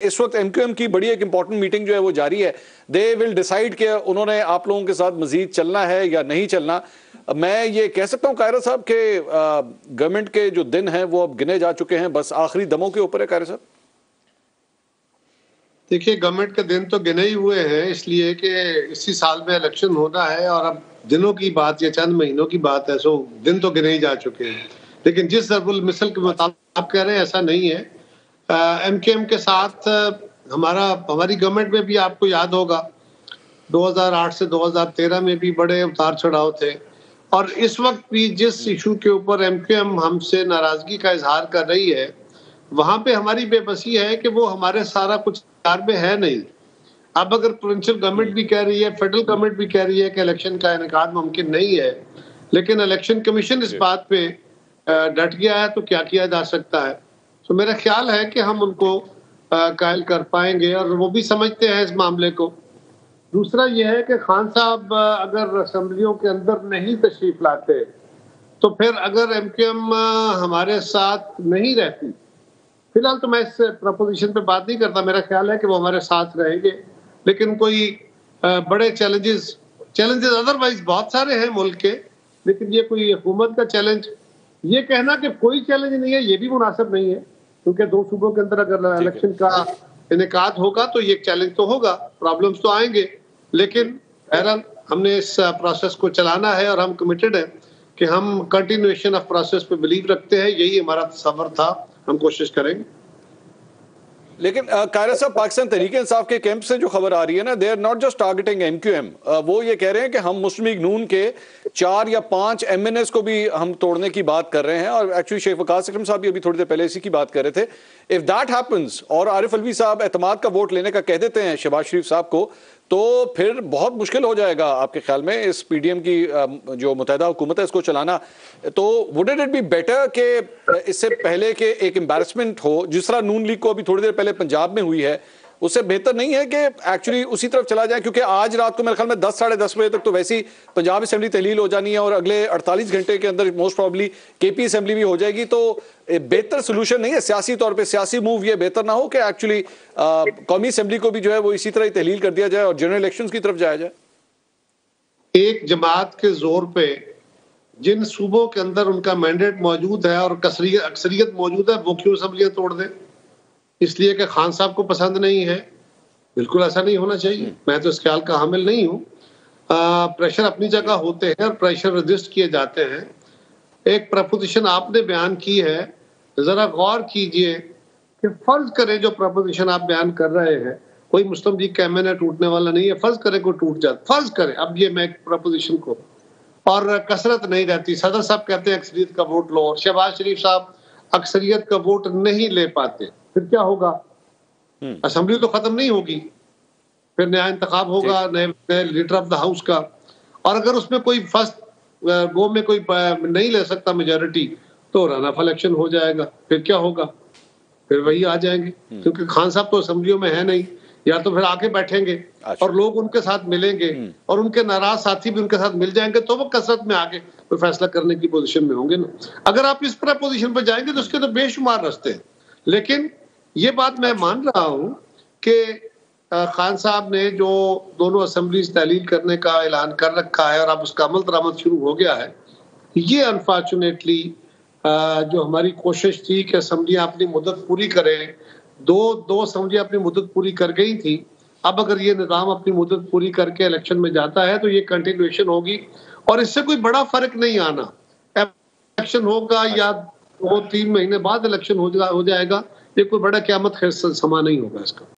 इस वक्त एमक्यूएम की बड़ी एक इंपॉर्टेंट मीटिंग जो है वो जारी है। दे विल डिसाइड कि उन्होंने आप लोगों के साथ मजीद चलना है या नहीं चलना। मैं ये कह सकता हूँ कायरा साहब के गवर्नमेंट के जो दिन हैं वो अब गिने जा चुके हैं, बस आखिरी दमों के ऊपर है कायरा साहब। देखिए, गवर्नमेंट के दिन तो गिने ही हुए हैं, इसलिए कि इसी साल में इलेक्शन होना है और अब दिनों की बात या चंद महीनों की बात है, सो दिन तो गिने ही जा चुके हैं। लेकिन जिस ज़रबुल मिसल के मुताबिक आप कह रहे हैं ऐसा नहीं है। एमकेएम के साथ हमारी गवर्नमेंट में भी आपको याद होगा 2008 से 2013 में भी बड़े उतार चढ़ाव थे और इस वक्त भी जिस इशू के ऊपर एमकेएम हमसे नाराजगी का इजहार कर रही है वहां पे हमारी बेबसी है कि वो हमारे सारा कुछ कार में है नहीं। अब अगर प्रोविंशियल गवर्नमेंट भी कह रही है, फेडरल गवर्नमेंट भी कह रही है कि इलेक्शन का इनेकाद मुमकिन नहीं है, लेकिन इलेक्शन कमीशन इस बात पे डट गया है, तो क्या किया जा सकता है। तो मेरा ख्याल है कि हम उनको कायल कर पाएंगे और वो भी समझते हैं इस मामले को। दूसरा यह है कि खान साहब अगर असेंबलियों के अंदर नहीं तशरीफ लाते तो फिर अगर एमकेएम हमारे साथ नहीं रहती, फिलहाल तो मैं इस प्रपोजिशन पे बात नहीं करता, मेरा ख्याल है कि वो हमारे साथ रहेंगे, लेकिन कोई बड़े चैलेंजेस अदरवाइज बहुत सारे हैं मुल्क के, लेकिन ये कोई हुकूमत का चैलेंज, ये कहना कि कोई चैलेंज नहीं है ये भी मुनासिब नहीं है, क्योंकि दो सूबों के अंदर अगर इलेक्शन का इनेकाद होगा तो ये चैलेंज तो होगा, प्रॉब्लम्स तो आएंगे, लेकिन बहरहाल हमने इस प्रोसेस को चलाना है और हम कमिटेड है कि हम कंटिन्यूएशन ऑफ प्रोसेस पे बिलीव रखते हैं, यही हमारा तसव्वुर था, हम कोशिश करेंगे। लेकिन कायरा साहब, पाकिस्तान तहरीक-ए-इंसाफ के कैंप से जो खबर आ रही है ना, they are not just targeting MQM, वो ये कह रहे हैं कि हम मुस्लिम लीग नून के 4 या 5 एमएनएस को भी हम तोड़ने की बात कर रहे हैं। और एक्चुअली शेख वकास अकरम साहब भी अभी थोड़ी देर पहले इसी की बात कर रहे थे। इफ दैट हैपेंस और आरिफ अलवी साहब एतमाद का वोट लेने का कह देते हैं शहबाज शरीफ साहब को, तो फिर बहुत मुश्किल हो जाएगा आपके ख्याल में इस पीडीएम की जो मुत्तहिदा हुकूमत है इसको चलाना। तो वुड इट बी बेटर कि इससे पहले कि एक एम्बैरसमेंट हो, जिस तरह नून लीग को अभी थोड़ी देर पहले पंजाब में हुई है, उससे बेहतर नहीं है कि एक्चुअली उसी तरफ चला जाए? क्योंकि आज रात को मेरे ख्याल में 10 साढ़े 10 बजे तक तो वैसे ही पंजाब असेंबली तहलील हो जानी है और अगले 48 घंटे के अंदर मोस्ट प्रॉब्ली केपी असेंबली भी हो जाएगी। तो बेहतर सोल्यूशन नहीं है सियासी तौर पे, सियासी मूव ये बेहतर ना हो कि एक्चुअली कौमी असेंबली को भी जो है वो इसी तरह ही तहलील कर दिया जाए और जनरल इलेक्शंस की तरफ जाया जाए? एक जमात के जोर पे जिन सूबों के अंदर उनका मैंडेट मौजूद है और अक्सरियत मौजूद है, वो क्यों असेंबलियां तोड़ दें? इसलिए कि खान साहब को पसंद नहीं है? बिल्कुल ऐसा नहीं होना चाहिए। मैं तो इस ख्याल का हामिल नहीं हूँ। प्रेशर अपनी जगह होते हैं और प्रेशर रजिस्ट किए जाते हैं। एक प्रपोजिशन आपने बयान की है, जरा गौर कीजिए कि फर्ज करें जो प्रपोजिशन आप बयान कर रहे हैं, कोई मुस्लिम लीग का एमएनए टूटने वाला नहीं है, फर्ज करें कोई टूट जाता, फर्ज करें, अब ये मैं प्रपोजिशन को, और कसरत नहीं रहती, सदर साहब कहते हैं अक्सरियत का वोट लो और शहबाज शरीफ साहब अक्सरियत का वोट नहीं ले पाते, फिर क्या होगा? असेंबली तो खत्म नहीं होगी, फिर नया इंतखाब होगा नए लीडर ऑफ द हाउस का, और अगर उसमें कोई फर्स्ट गो में कोई नहीं ले सकता मेजॉरिटी तो रन ऑफ इलेक्शन हो जाएगा, फिर क्या होगा? फिर वही आ जाएंगे, क्योंकि खान साहब तो असेंबलियों में है नहीं, या तो फिर आके बैठेंगे और लोग उनके साथ मिलेंगे और उनके नाराज साथी भी उनके साथ मिल जाएंगे, तो वो कसरत में आके कोई फैसला करने की पोजीशन में होंगे ना। अगर आप इस पर पोजीशन पर जाएंगे तो उसके तो बेशुमार रास्ते हैं, लेकिन ये बात मैं मान रहा हूं कि खान साहब ने जो दोनों असेंबलीज तहलील करने का ऐलान कर रखा है और अब उसका अमल दरामद शुरू हो गया है, ये अनफॉर्चुनेटली जो हमारी कोशिश थी कि असेंबलियां अपनी मुद्दत पूरी करें, दो असेंबलियां अपनी मुद्दत पूरी कर गई थी, अब अगर ये निजाम अपनी मुद्दत पूरी करके इलेक्शन में जाता है तो ये कंटिन्यूएशन होगी और इससे कोई बड़ा फर्क नहीं आना। इलेक्शन होगा या 2-3 महीने बाद इलेक्शन हो जाएगा, ये कोई बड़ा क़यामत खैर समा नहीं होगा इसका।